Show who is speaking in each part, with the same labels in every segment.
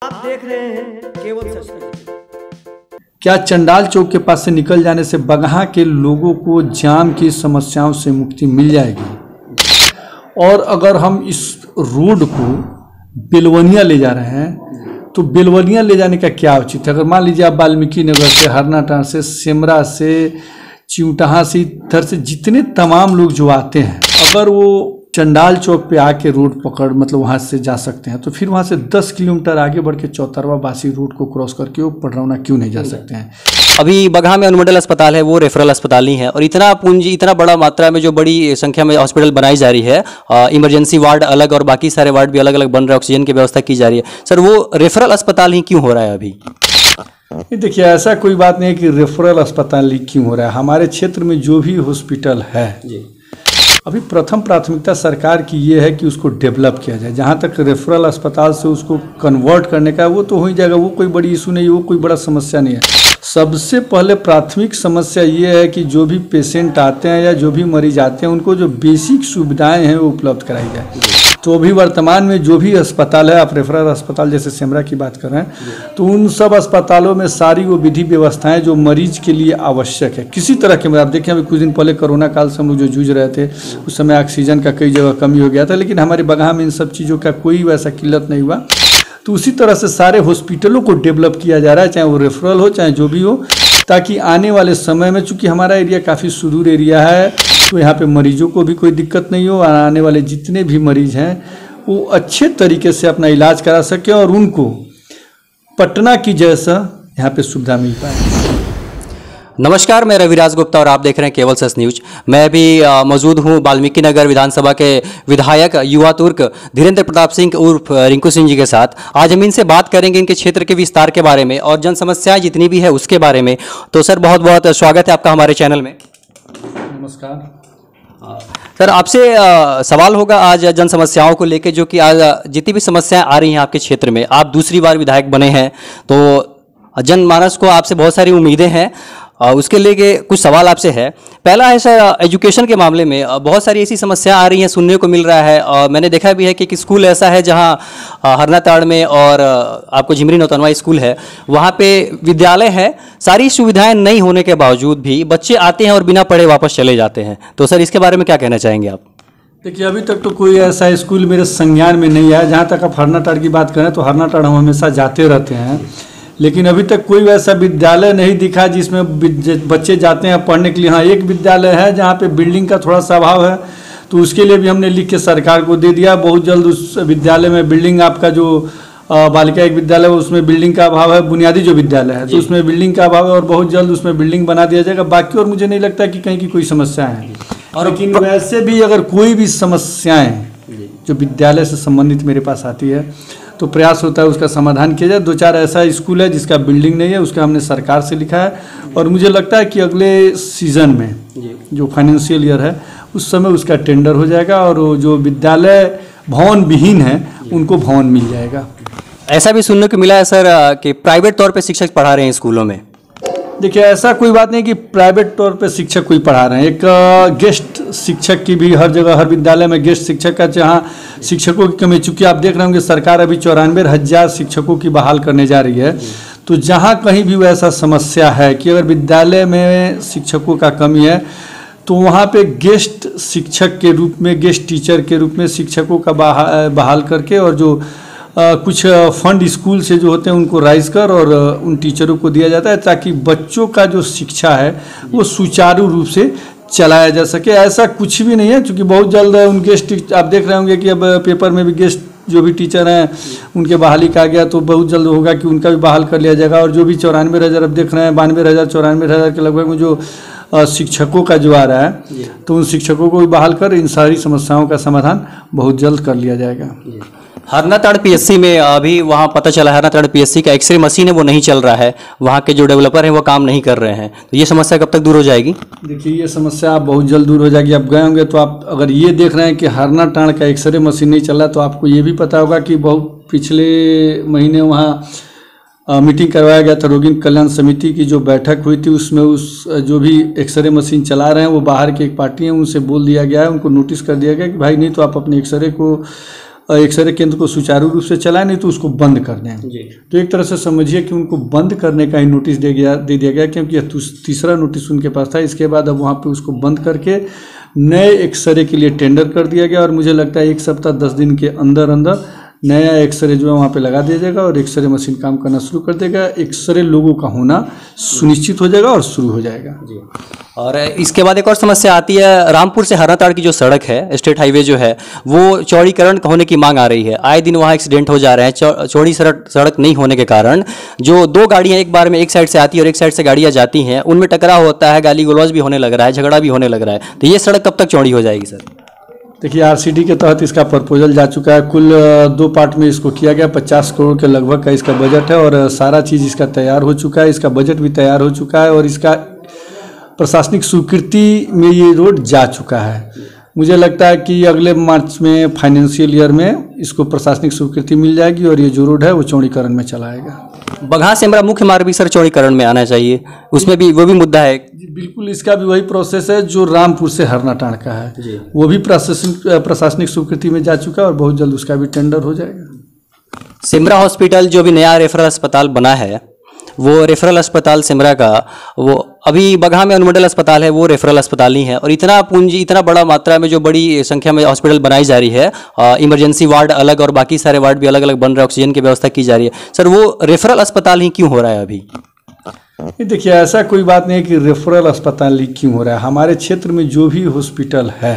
Speaker 1: आप देख रहे हैं केवल सच।
Speaker 2: क्या चंडाल चौक के पास से निकल जाने से बगहा के लोगों को जाम की समस्याओं से मुक्ति मिल जाएगी? और अगर हम इस रोड को बेलवनिया ले जा रहे हैं तो बेलवनिया ले जाने का क्या उचित है? अगर मान लीजिए आप वाल्मीकि नगर से, हरनाटांड़ से, सेमरा से, चिउटहा से, इधर से जितने तमाम लोग जो आते हैं, अगर वो चंडाल चौक पे आके रोड पकड़ मतलब वहाँ से जा सकते हैं तो फिर वहाँ से 10 किलोमीटर आगे बढ़ के चौतरवा बासी रोड को क्रॉस करके वो पडरौना क्यों नहीं जा सकते हैं?
Speaker 3: अभी बगहा में अनुमंडल अस्पताल है, वो रेफरल अस्पताल ही है, और इतना पूंजी, इतना बड़ा मात्रा में जो बड़ी संख्या में हॉस्पिटल बनाई जा रही है, इमरजेंसी वार्ड अलग और बाकी सारे वार्ड भी अलग अलग बन रहे हैं, ऑक्सीजन की व्यवस्था की जा रही है। सर, वो रेफरल अस्पताल ही क्यों हो रहा है अभी?
Speaker 2: देखिए, ऐसा कोई बात नहीं है कि रेफरल अस्पताल ही क्यों हो रहा है। हमारे क्षेत्र में जो भी हॉस्पिटल है अभी प्रथम प्राथमिकता सरकार की ये है कि उसको डेवलप किया जाए। जहाँ तक रेफरल अस्पताल से उसको कन्वर्ट करने का वो तो हो ही जाएगा, वो कोई बड़ी इशू नहीं, वो कोई बड़ा समस्या नहीं है। सबसे पहले प्राथमिक समस्या ये है कि जो भी पेशेंट आते हैं या जो भी मरीज आते हैं उनको जो बेसिक सुविधाएं हैं वो उपलब्ध कराई जाए। तो अभी वर्तमान में जो भी अस्पताल है, आप रेफरल अस्पताल जैसे सेमरा की बात कर रहे हैं, तो उन सब अस्पतालों में सारी वो विधि व्यवस्थाएं जो मरीज के लिए आवश्यक है, किसी तरह के, आप देखें अभी कुछ दिन पहले कोरोना काल से हम लोग जो जूझ रहे थे उस समय ऑक्सीजन का कई जगह कमी हो गया था, लेकिन हमारे बगहा में इन सब चीज़ों का कोई वैसा किल्लत नहीं हुआ। तो उसी तरह से सारे हॉस्पिटलों को डेवलप किया जा रहा है, चाहे वो रेफरल हो चाहे जो भी हो, ताकि आने वाले समय में, चूँकि हमारा एरिया काफ़ी सुदूर एरिया है, तो यहाँ पे मरीजों को भी कोई दिक्कत नहीं हो, आने वाले जितने भी मरीज हैं वो अच्छे तरीके से अपना इलाज करा सकें और उनको पटना की जैसा यहाँ पे सुविधा मिल पाए।
Speaker 3: नमस्कार, मैं रविराज गुप्ता और आप देख रहे हैं केवल सच न्यूज। मैं अभी मौजूद हूँ वाल्मीकि नगर विधानसभा के विधायक युवा तुर्क धीरेन्द्र प्रताप सिंह उर्फ रिंकू सिंह जी के साथ। आज हम इनसे बात करेंगे इनके क्षेत्र के विस्तार के बारे में और जन समस्याएं जितनी भी है उसके बारे में। तो सर, बहुत बहुत स्वागत है आपका हमारे चैनल में।
Speaker 2: नमस्कार
Speaker 3: सर, आपसे सवाल होगा आज जन समस्याओं को लेकर, जो कि आज जितनी भी समस्याएं आ रही हैं आपके क्षेत्र में। आप दूसरी बार विधायक बने हैं तो जनमानस को आपसे बहुत सारी उम्मीदें हैं, उसके लेके कुछ सवाल आपसे है। पहला है सर, एजुकेशन के मामले में बहुत सारी ऐसी समस्या आ रही हैं, सुनने को मिल रहा है, और मैंने देखा भी है कि एक स्कूल ऐसा है जहां हरनाटांड़ में और आपको झिमरी नौतनवा स्कूल है, वहां पे विद्यालय है, सारी सुविधाएं नहीं होने के बावजूद भी बच्चे आते हैं और बिना पढ़े वापस चले जाते हैं। तो सर, इसके बारे में क्या कहना चाहेंगे आप?
Speaker 2: देखिए, अभी तक तो कोई ऐसा स्कूल मेरे संज्ञान में नहीं आया। जहाँ तक आप हरनाटांड़ की बात करें तो हरनाटांड़ हम हमेशा जाते रहते हैं, लेकिन अभी तक कोई वैसा विद्यालय नहीं दिखा जिसमें बच्चे जाते हैं पढ़ने के लिए। हाँ, एक विद्यालय है जहाँ पे बिल्डिंग का थोड़ा सा अभाव है, तो उसके लिए भी हमने लिख के सरकार को दे दिया। बहुत जल्द उस विद्यालय में बिल्डिंग, आपका जो बालिका एक विद्यालय है उसमें बिल्डिंग का अभाव है, बुनियादी जो विद्यालय है तो उसमें बिल्डिंग का अभाव है, और बहुत जल्द उसमें बिल्डिंग बना दिया जाएगा। बाकी और मुझे नहीं लगता कि कहीं की कोई समस्या है। और लेकिन वैसे भी अगर कोई भी समस्याएँ जो विद्यालय से संबंधित मेरे पास आती है तो प्रयास होता है उसका समाधान किया जाए। 2-4 ऐसा स्कूल है जिसका बिल्डिंग नहीं है, उसका हमने सरकार से लिखा है, और मुझे लगता है कि अगले सीजन में जो फाइनेंशियल ईयर है उस समय उसका टेंडर हो जाएगा और जो विद्यालय भवन विहीन है उनको भवन मिल जाएगा।
Speaker 3: ऐसा भी सुनने को मिला है सर कि प्राइवेट तौर पर शिक्षक पढ़ा रहे हैं स्कूलों में।
Speaker 2: देखिए, ऐसा कोई बात नहीं कि प्राइवेट तौर पे शिक्षक कोई पढ़ा रहे हैं। एक गेस्ट शिक्षक की भी हर जगह, हर विद्यालय में गेस्ट शिक्षक का, जहाँ शिक्षकों की कमी, चूँकि आप देख रहे होंगे सरकार अभी 94,000 शिक्षकों की बहाल करने जा रही है। तो जहाँ कहीं भी वैसा समस्या है कि अगर विद्यालय में शिक्षकों का कमी है तो वहाँ पे गेस्ट शिक्षक के रूप में, गेस्ट टीचर के रूप में शिक्षकों का बहाल करके, और जो कुछ फंड स्कूल से जो होते हैं उनको राइज कर और उन टीचरों को दिया जाता है, ताकि बच्चों का जो शिक्षा है वो सुचारू रूप से चलाया जा सके। ऐसा कुछ भी नहीं है, क्योंकि बहुत जल्द उन गेस्ट, आप देख रहे होंगे कि अब पेपर में भी गेस्ट जो भी टीचर हैं उनके बहाली का गया, तो बहुत जल्द होगा कि उनका भी बहाल कर लिया जाएगा। और जो भी 94,000 अब देख रहे हैं, 92,000 94,000 के लगभग में जो शिक्षकों का जो आ रहा है, तो उन शिक्षकों को भी बहाल कर इन सारी समस्याओं का समाधान बहुत जल्द कर लिया जाएगा।
Speaker 3: हरनाटांड़ पीएससी में अभी वहाँ पता चला है हरनाटांड़ पीएससी का एक्सरे मशीन है वो नहीं चल रहा है, वहाँ के जो डेवलपर हैं वो काम नहीं कर रहे हैं। तो ये समस्या कब तक दूर हो जाएगी?
Speaker 2: देखिए, ये समस्या बहुत जल्द दूर हो जाएगी। आप गए होंगे तो आप अगर ये देख रहे हैं कि हरनाटांड़ का एक्सरे मशीन नहीं चल रहा, तो आपको ये भी पता होगा कि बहुत पिछले महीने वहाँ मीटिंग करवाया गया था, रोगी कल्याण समिति की जो बैठक हुई थी, उसमें उस जो भी एक्सरे मशीन चला रहे हैं वो बाहर की एक पार्टी है, उनसे बोल दिया गया है, उनको नोटिस कर दिया गया कि भाई नहीं तो आप अपने एक्सरे को एक्सरे केंद्र को सुचारू रूप से चलाएं, नहीं तो उसको बंद कर दें। तो एक तरह से समझिए कि उनको बंद करने का ही नोटिस दे दिया गया, क्योंकि यह तीसरा नोटिस उनके पास था। इसके बाद अब वहाँ पे उसको बंद करके नए एक्सरे के लिए टेंडर कर दिया गया और मुझे लगता है 1 सप्ताह 10 दिन के अंदर अंदर नया एक्सरे जो है वहाँ पे लगा दिया जाएगा और एक्सरे मशीन काम करना शुरू कर देगा। एक्सरे लोगों का होना सुनिश्चित हो जाएगा और शुरू हो जाएगा। जी।
Speaker 3: और इसके बाद एक और समस्या आती है, रामपुर से हरनाताड़ की जो सड़क है, स्टेट हाईवे जो है, वो चौड़ीकरण होने की मांग आ रही है। आए दिन वहाँ एक्सीडेंट हो जा रहे हैं। चौड़ी सड़क नहीं होने के कारण जो 2 गाड़ियाँ एक बार में एक साइड से आती है और एक साइड से गाड़ियाँ जाती हैं, उनमें टकराव होता है, गाली गलौज भी होने लग रहा है, झगड़ा भी होने लग रहा है। तो ये सड़क कब तक चौड़ी हो जाएगी सर?
Speaker 2: देखिए, आरसीडी के तहत इसका प्रपोजल जा चुका है। कुल 2 पार्ट में इसको किया गया। 50 करोड़ के लगभग का इसका बजट है और सारा चीज़ इसका तैयार हो चुका है। इसका बजट भी तैयार हो चुका है और इसका प्रशासनिक स्वीकृति में ये रोड जा चुका है। मुझे लगता है कि अगले मार्च में फाइनेंशियल ईयर में इसको प्रशासनिक स्वीकृति मिल जाएगी और ये जो रोड है वो चौड़ीकरण में चला आएगा।
Speaker 3: बगहा सेमरा मुख्य मार्ग भी सर चौड़ीकरण में आना चाहिए, उसमें भी वो भी मुद्दा है।
Speaker 2: बिल्कुल, इसका भी वही प्रोसेस है जो रामपुर से हरनाटाण का है। वो भी प्रशासनिक स्वीकृति में जा चुका है और बहुत जल्द उसका भी टेंडर हो जाएगा।
Speaker 3: सेमरा हॉस्पिटल जो भी नया रेफरल अस्पताल बना है, वो रेफरल अस्पताल सेमरा का, वो अभी बगहा में अनुमंडल अस्पताल है, वो रेफरल अस्पताल ही है। और इतना पूंजी, इतना बड़ा मात्रा में जो बड़ी संख्या में हॉस्पिटल बनाई जा रही है, इमरजेंसी वार्ड अलग और बाकी सारे वार्ड भी अलग अलग बन रहे हैं, ऑक्सीजन की व्यवस्था की जा रही है, सर वो रेफरल अस्पताल ही क्यों हो रहा है अभी?
Speaker 2: देखिए, ऐसा कोई बात नहीं है कि रेफरल अस्पताल ही क्यों हो रहा है। हमारे क्षेत्र में जो भी हॉस्पिटल है,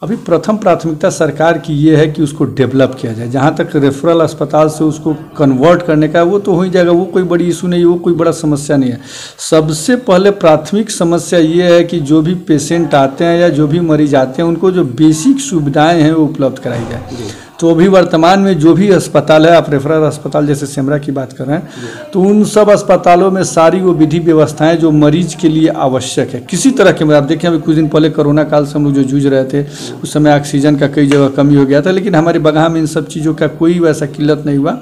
Speaker 2: अभी प्रथम प्राथमिकता सरकार की ये है कि उसको डेवलप किया जाए। जहाँ तक रेफरल अस्पताल से उसको कन्वर्ट करने का, वो तो हो ही जाएगा, वो कोई बड़ी इशू नहीं है, वो कोई बड़ा समस्या नहीं है। सबसे पहले प्राथमिक समस्या ये है कि जो भी पेशेंट आते हैं या जो भी मरीज आते हैं, उनको जो बेसिक सुविधाएं हैं वो उपलब्ध कराई जाए। तो अभी वर्तमान में जो भी अस्पताल है, आप रेफरल अस्पताल जैसे सेमरा की बात कर रहे हैं, तो उन सब अस्पतालों में सारी वो विधि व्यवस्थाएं जो मरीज के लिए आवश्यक है, किसी तरह के, आप देखें अभी कुछ दिन पहले कोरोना काल से हम लोग जो जूझ रहे थे, उस समय ऑक्सीजन का कई जगह कमी हो गया था, लेकिन हमारे बगहा में इन सब चीज़ों का कोई वैसा किल्लत नहीं हुआ।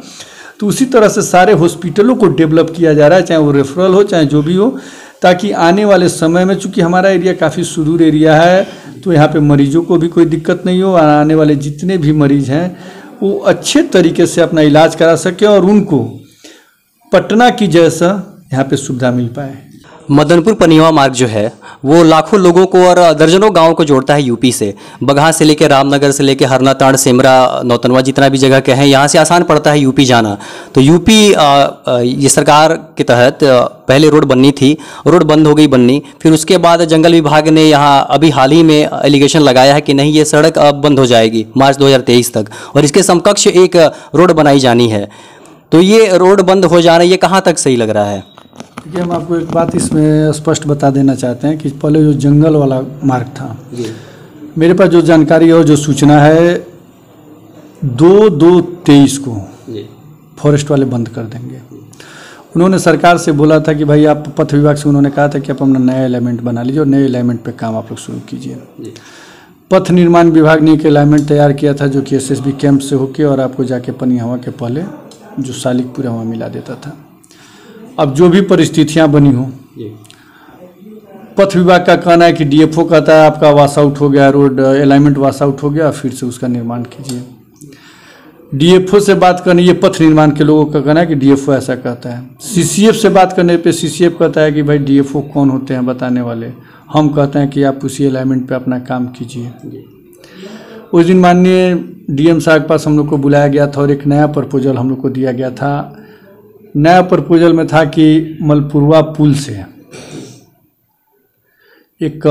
Speaker 2: तो उसी तरह से सारे हॉस्पिटलों को डेवलप किया जा रहा है, चाहे वो रेफरल हो चाहे जो भी हो, ताकि आने वाले समय में, चूँकि हमारा एरिया काफ़ी सुदूर एरिया है, तो यहाँ पे मरीजों को भी कोई दिक्कत नहीं हो और आने वाले जितने भी मरीज हैं वो अच्छे तरीके से अपना इलाज करा सकें और उनको पटना की जैसा यहाँ पे सुविधा मिल पाए।
Speaker 3: मदनपुर पनिवा मार्ग जो है वो लाखों लोगों को और दर्जनों गांवों को जोड़ता है यूपी से। बगहा से लेकर रामनगर से लेकर हरनाताड़, सेमरा, नौतनवा, जितना भी जगह के हैं, यहाँ से आसान पड़ता है यूपी जाना। तो यूपी ये सरकार के तहत पहले रोड बननी थी, रोड बंद हो गई बननी, फिर उसके बाद जंगल विभाग ने यहाँ अभी हाल ही में एलिगेशन लगाया है कि नहीं, ये सड़क अब बंद हो जाएगी मार्च 2023 तक और इसके समकक्ष एक रोड बनाई जानी है। तो ये रोड बंद हो जाना, ये कहाँ तक सही लग रहा है?
Speaker 2: देखिए, हम आपको एक बात इसमें स्पष्ट बता देना चाहते हैं कि पहले जो जंगल वाला मार्ग था, मेरे पास जो जानकारी और जो सूचना है, 2/2/23 को फॉरेस्ट वाले बंद कर देंगे। उन्होंने सरकार से बोला था कि भाई आप, पथ विभाग से उन्होंने कहा था कि आप अपना नया अलाइनमेंट बना लीजिए और नए अलाइनमेंट पे काम आप लोग शुरू कीजिए। पथ निर्माण विभाग ने एक अलाइनमेंट तैयार किया था जो कि SSB कैंप से होके और आपको जाके पनियावा के पहले जो सालिकपुर वहाँ मिला देता था। अब जो भी परिस्थितियां बनी हो, पथ विभाग का कहना है कि DFO कहता है आपका वाश आउट हो गया, रोड अलाइनमेंट वाश आउट हो गया, फिर से उसका निर्माण कीजिए। DFO से बात करनी, ये पथ निर्माण के लोगों का कहना है कि DFO ऐसा कहता है। CCF से बात करने पे CCF कहता है कि भाई DFO कौन होते हैं बताने वाले, हम कहते हैं कि आप उसी अलाइनमेंट पे अपना काम कीजिए। उस दिन माननीय DM साहब के पास हम लोग को बुलाया गया था और एक नया प्रपोजल हम लोग को दिया गया था। नया प्रपोजल में था कि मलपुरवा पुल से एक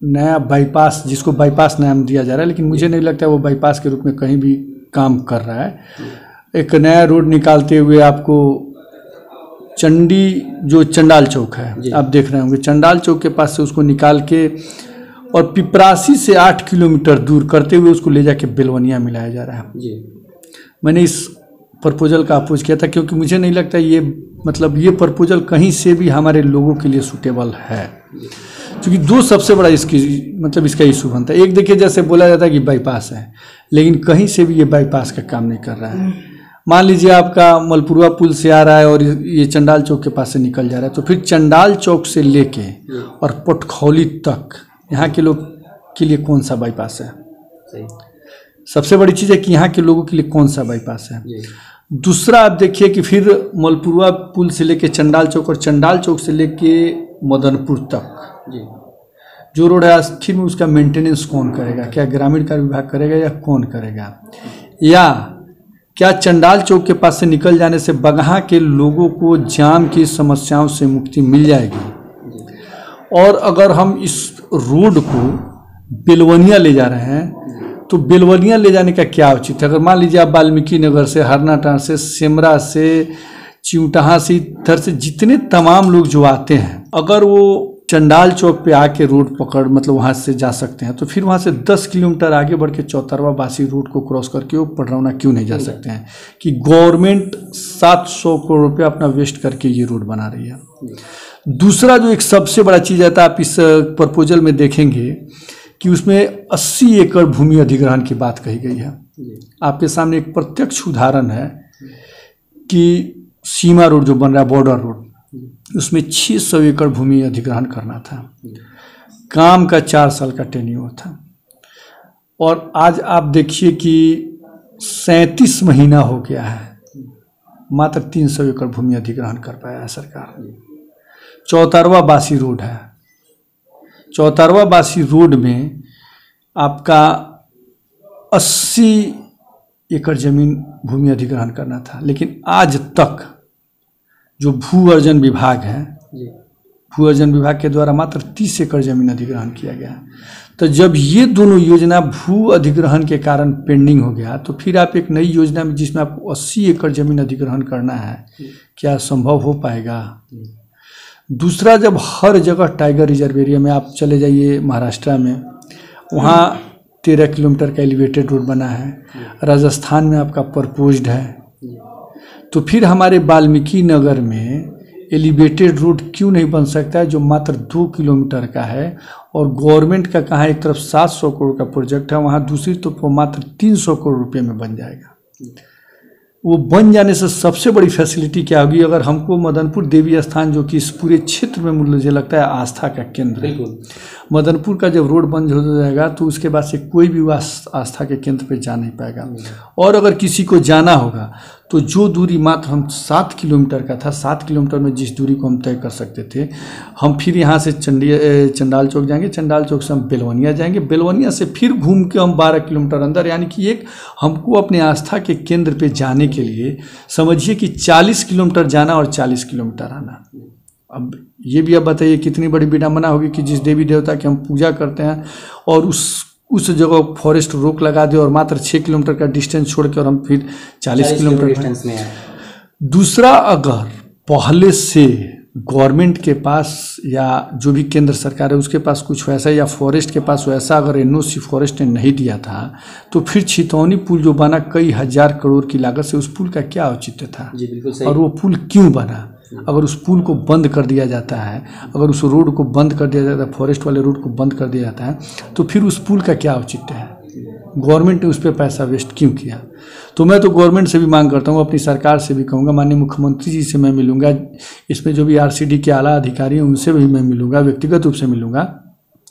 Speaker 2: नया बाईपास, जिसको बाईपास नाम दिया जा रहा है, लेकिन मुझे नहीं लगता वो बाईपास के रूप में कहीं भी काम कर रहा है। एक नया रोड निकालते हुए आपको जो चंडाल चौक है, आप देख रहे होंगे, चंडाल चौक के पास से उसको निकाल के और पिपरासी से 8 किलोमीटर दूर करते हुए उसको ले जाके बेलवनिया मिलाया जा रहा है। मैंने इस प्रपोजल का अपोज किया था क्योंकि मुझे नहीं लगता ये प्रपोजल कहीं से भी हमारे लोगों के लिए सूटेबल है, क्योंकि 2 सबसे बड़ा इसका इशू बनता है। एक देखिए, जैसे बोला जाता है कि बाईपास है, लेकिन कहीं से भी ये बाईपास का काम नहीं कर रहा है। मान लीजिए आपका मलपुरवा पुल से आ रहा है और ये चंडाल चौक के पास से निकल जा रहा है, तो फिर चंडाल चौक से लेके और पटखौली तक यहाँ के लोग के लिए कौन सा बाईपास है? सबसे बड़ी चीज़ है कि यहाँ के लोगों के लिए कौन सा बाईपास है। दूसरा आप देखिए कि फिर मलपुरवा पुल से लेके चंडाल चौक और चंडाल चौक से लेके मदनपुर तक जो रोड है, आखिर में उसका मेंटेनेंस कौन करेगा? क्या ग्रामीण कार्य विभाग करेगा या कौन करेगा? या क्या चंडाल चौक के पास से निकल जाने से बगहा के लोगों को जाम की समस्याओं से मुक्ति मिल जाएगी? और अगर हम इस रोड को बेलवनिया ले जा रहे हैं तो बेलवनिया ले जाने का क्या उचित है? अगर मान लीजिए आप वाल्मीकि नगर से, हरनाटांड़ से, सिमरा से, चिउटाहा से, इधर से जितने तमाम लोग जो आते हैं, अगर वो चंडाल चौक पे आके रोड पकड़ मतलब वहाँ से जा सकते हैं, तो फिर वहाँ से 10 किलोमीटर आगे बढ़ के चौतरवा बासी रोड को क्रॉस करके वो पडरौना क्यों नहीं जा सकते हैं? कि गवर्नमेंट 700 करोड़ रुपया अपना वेस्ट करके ये रोड बना रही है। दूसरा जो एक सबसे बड़ा चीज़ आता है, आप इस प्रपोजल में देखेंगे कि उसमें 80 एकड़ भूमि अधिग्रहण की बात कही गई है। आपके सामने एक प्रत्यक्ष उदाहरण है कि सीमा रोड जो बन रहा है, बॉर्डर रोड, उसमें 600 एकड़ भूमि अधिग्रहण करना था। काम का 4 साल का टेन्योर था और आज आप देखिए कि 37 महीना हो गया है, मात्र 300 एकड़ भूमि अधिग्रहण कर पाया है सरकार। चौतरवा बासी रोड है, चौतरवा बासी रोड में आपका 80 एकड़ जमीन भूमि अधिग्रहण करना था, लेकिन आज तक जो भू अर्जन विभाग है, भू अर्जन विभाग के द्वारा मात्र 30 एकड़ जमीन अधिग्रहण किया गया। तो जब ये दोनों योजना भू अधिग्रहण के कारण पेंडिंग हो गया, तो फिर आप एक नई योजना में जिसमें आपको 80 एकड़ जमीन अधिग्रहण करना है, क्या संभव हो पाएगा? दूसरा, जब हर जगह टाइगर रिजर्व एरिया में आप चले जाइए महाराष्ट्र में, वहाँ 13 किलोमीटर का एलिवेटेड रोड बना है, राजस्थान में आपका प्रपोज्ड है, तो फिर हमारे वाल्मीकि नगर में एलिवेटेड रोड क्यों नहीं बन सकता है जो मात्र 2 किलोमीटर का है? और गवर्नमेंट का कहाँ एक तरफ 700 करोड़ का प्रोजेक्ट है, वहाँ दूसरी तरफ वो मात्र 300 करोड़ रुपये में बन जाएगा। वो बन जाने से सबसे बड़ी फैसिलिटी क्या होगी? अगर हमको मदनपुर देवी स्थान, जो कि इस पूरे क्षेत्र में मुझे लगता है आस्था का केंद्र है, मदनपुर का जब रोड बंद हो जाएगा तो उसके बाद से कोई भी आस्था के केंद्र पे जा नहीं पाएगा। और अगर किसी को जाना होगा तो जो दूरी मात्र हम 7 किलोमीटर का था, 7 किलोमीटर में जिस दूरी को हम तय कर सकते थे, हम फिर यहाँ से चंडाल चौक जाएंगे, चंडाल चौक से हम बेलवनिया जाएंगे, बेलवनिया से फिर घूम के हम 12 किलोमीटर अंदर, यानी कि एक हमको अपने आस्था के केंद्र पे जाने के लिए समझिए कि 40 किलोमीटर जाना और 40 किलोमीटर आना। अब ये भी आप बताइए कितनी बड़ी विडंबना होगी कि जिस देवी देवता की हम पूजा करते हैं और उस जगह फॉरेस्ट रोक लगा दे और मात्र 6 किलोमीटर का डिस्टेंस छोड़ के और हम फिर 40 किलोमीटर डिस्टेंस में हैं। दूसरा, अगर पहले से गवर्नमेंट के पास या जो भी केंद्र सरकार है उसके पास कुछ वैसा, या फॉरेस्ट के पास वैसा अगर एनओसी फॉरेस्ट ने नहीं दिया था, तो फिर छितौनी पुल जो बना कई हजार करोड़ की लागत से, उस पुल का क्या औचित्य था? जी बिल्कुल सही। और वो पुल क्यों बना? अगर उस पुल को बंद कर दिया जाता है, अगर उस रोड को बंद कर दिया जाता है, फॉरेस्ट वाले रोड को बंद कर दिया जाता है, तो फिर उस पुल का क्या औचित्य है? गवर्नमेंट ने उस पर पैसा वेस्ट क्यों किया? तो मैं तो गवर्नमेंट से भी मांग करता हूँ, अपनी सरकार से भी कहूँगा, माननीय मुख्यमंत्री जी से मैं मिलूंगा, इसमें जो भी आरसीडी के आला अधिकारी हैं उनसे भी मैं मिलूंगा, व्यक्तिगत रूप से मिलूंगा,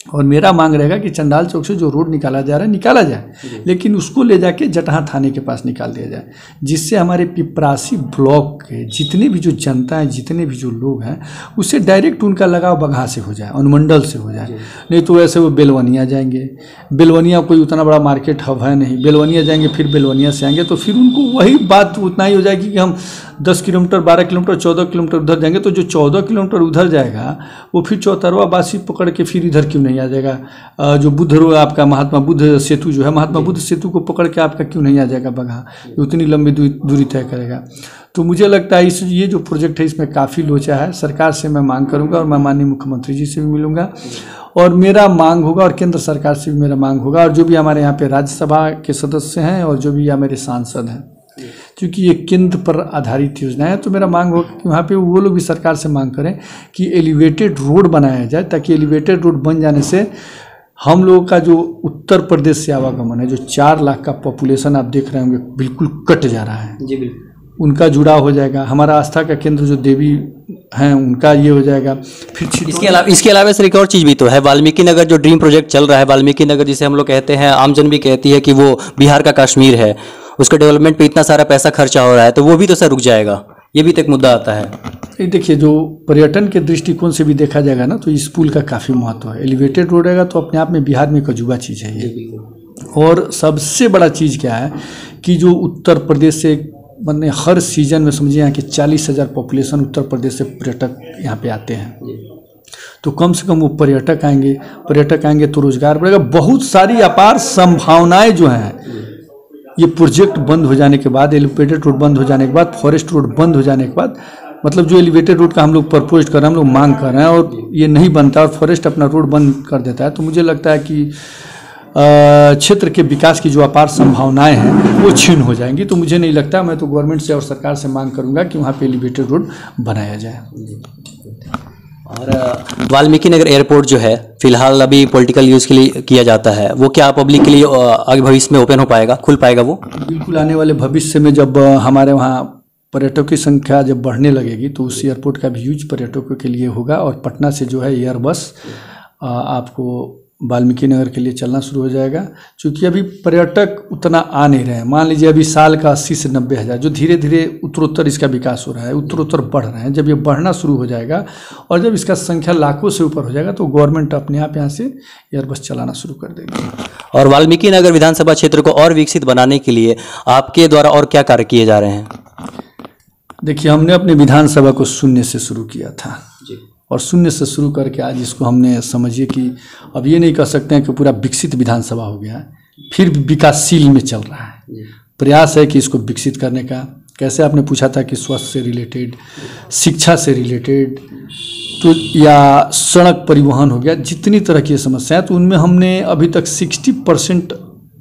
Speaker 2: और मेरा मांग रहेगा कि चंडाल चौक से जो रोड निकाला जा रहा है निकाला जाए, लेकिन उसको ले जाके जटहा थाने के पास निकाल दिया जाए, जिससे हमारे पिपरासी ब्लॉक के जितने भी जो जनता है, जितने भी जो लोग हैं, उससे डायरेक्ट उनका लगाव बगहा से हो जाए, अनुमंडल से हो जाए। नहीं तो ऐसे वो बेलवनिया जाएंगे, बेलवनिया कोई उतना बड़ा मार्केट हब है नहीं, बेलवनिया जाएंगे फिर बेलवनिया से आएंगे, तो फिर उनको वही बात उतना ही हो जाएगी कि हम 10 किलोमीटर, 12 किलोमीटर, 14 किलोमीटर उधर जाएंगे, तो जो 14 किलोमीटर उधर जाएगा वो फिर चौतरवा बासी पकड़ के फिर इधर क्यों नहीं आ जाएगा? जो बुद्ध रोड आपका महात्मा बुद्ध सेतु जो है, महात्मा बुद्ध सेतु को पकड़ के आपका क्यों नहीं आ जाएगा बगहा? उतनी लंबी दूरी तय करेगा। तो मुझे लगता है ये जो प्रोजेक्ट है इसमें काफ़ी लोचा है। सरकार से मैं मांग करूंगा और मैं माननीय मुख्यमंत्री जी से भी मिलूंगा, और मेरा मांग होगा, और केंद्र सरकार से भी मेरा मांग होगा, और जो भी हमारे यहाँ पे राज्यसभा के सदस्य हैं और जो भी मेरे सांसद हैं, क्योंकि ये केंद्र पर आधारित योजना है, तो मेरा मांग होगा कि वहाँ पे वो लोग भी सरकार से मांग करें कि एलिवेटेड रोड बनाया जाए, ताकि एलिवेटेड रोड बन जाने से हम लोगों का जो उत्तर प्रदेश से आवागमन है, जो 4 लाख का पॉपुलेशन आप देख रहे होंगे बिल्कुल कट जा रहा है जी, बिल्कुल उनका जुड़ाव हो जाएगा। हमारा आस्था का केंद्र जो देवी हैं उनका ये हो जाएगा। फिर
Speaker 3: इसके अलावा सर एक और चीज़ भी तो है, वाल्मीकि नगर जो ड्रीम प्रोजेक्ट चल रहा है, वाल्मीकि नगर जिसे हम लोग कहते हैं, आमजन भी कहती है कि वो बिहार का कश्मीर है, उसके डेवलपमेंट पे इतना सारा पैसा खर्चा हो रहा है, तो वो भी तो सर रुक जाएगा, ये भी तो एक मुद्दा आता है।
Speaker 2: देखिए, जो पर्यटन के दृष्टिकोण से भी देखा जाएगा ना, तो इस पुल का काफ़ी महत्व है। एलिवेटेड रोड रहेगा तो अपने आप में बिहार में एक अजूबा चीज़ है ये। और सबसे बड़ा चीज़ क्या है कि जो उत्तर प्रदेश से मैंने हर सीजन में समझिए यहाँ के 40,000 पॉपुलेशन उत्तर प्रदेश से पर्यटक यहाँ पे आते हैं, तो कम से कम वो पर्यटक आएंगे तो रोजगार बढ़ेगा। बहुत सारी अपार संभावनाएं जो हैं, ये प्रोजेक्ट बंद हो जाने के बाद, एलिवेटेड रोड बंद हो जाने के बाद, फॉरेस्ट रोड बंद हो जाने के बाद, मतलब जो एलिवेटेड रोड का हम लोग प्रपोज कर रहे हैं, हम लोग मांग कर रहे हैं, और ये नहीं बनता और फॉरेस्ट अपना रोड बंद कर देता है, तो मुझे लगता है कि क्षेत्र के विकास की जो अपार संभावनाएं हैं वो छीन हो जाएंगी। तो मुझे नहीं लगता, मैं तो गवर्नमेंट से और सरकार से मांग करूंगा कि वहाँ पे एलिवेटेड रोड बनाया जाए।
Speaker 3: और वाल्मीकि नगर एयरपोर्ट जो है फिलहाल अभी पॉलिटिकल यूज़ के लिए किया जाता है, वो क्या पब्लिक के लिए आगे भविष्य में ओपन हो पाएगा, खुल पाएगा वो?
Speaker 2: बिल्कुल, आने वाले भविष्य में जब हमारे वहाँ पर्यटकों की संख्या जब बढ़ने लगेगी तो उस एयरपोर्ट का भी यूज पर्यटकों के लिए होगा। और पटना से जो है एयर बस आपको वाल्मीकि नगर के लिए चलना शुरू हो जाएगा, क्योंकि अभी पर्यटक उतना आ नहीं रहे हैं। मान लीजिए अभी साल का 80 से 90 हज़ार, जो धीरे धीरे उत्तरोत्तर इसका विकास हो रहा है, उत्तरोत्तर बढ़ रहे हैं। जब ये बढ़ना शुरू हो जाएगा और जब इसका संख्या लाखों से ऊपर हो जाएगा तो गवर्नमेंट अपने आप यहाँ से एयरबस चलाना शुरू कर देगी।
Speaker 3: और वाल्मीकि नगर विधानसभा क्षेत्र को और विकसित बनाने के लिए आपके द्वारा और क्या कार्य किए जा रहे हैं?
Speaker 2: देखिए, हमने अपने विधानसभा को शून्य से शुरू किया था और शून्य से शुरू करके आज इसको हमने समझिए कि अब ये नहीं कह सकते हैं कि पूरा विकसित विधानसभा हो गया है, फिर भी विकासशील में चल रहा है। प्रयास है कि इसको विकसित करने का। कैसे आपने पूछा था कि स्वास्थ्य से रिलेटेड, शिक्षा से रिलेटेड, तो या सड़क परिवहन हो गया, जितनी तरह की समस्याएं, तो उनमें हमने अभी तक 60%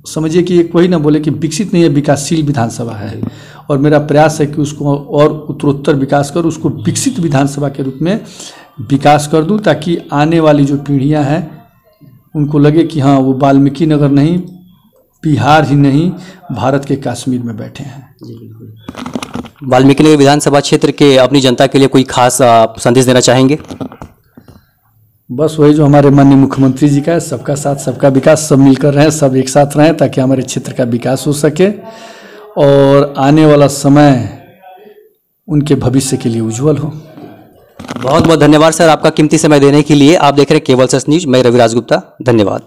Speaker 2: समझिए कि एक वही ना बोले कि विकसित नहीं है, विकासशील विधानसभा है। और मेरा प्रयास है कि उसको और उत्तरोत्तर विकास कर उसको विकसित विधानसभा के रूप में विकास कर दूं, ताकि आने वाली जो पीढ़ियां हैं उनको लगे कि हाँ, वो वाल्मीकि नगर नहीं, बिहार ही नहीं, भारत के कश्मीर में बैठे हैं।
Speaker 3: वाल्मीकि नगर विधानसभा क्षेत्र के अपनी जनता के लिए कोई खास आप संदेश देना चाहेंगे?
Speaker 2: बस वही जो हमारे माननीय मुख्यमंत्री जी का है, सबका साथ सबका विकास, सब मिलकर रहें, सब एक साथ रहें, ताकि हमारे क्षेत्र का विकास हो सके और आने वाला समय उनके भविष्य के लिए उज्जवल हो।
Speaker 3: बहुत बहुत धन्यवाद सर आपका कीमती समय देने के लिए। आप देख रहे हैं केवल सच न्यूज, मैं रविराज गुप्ता, धन्यवाद।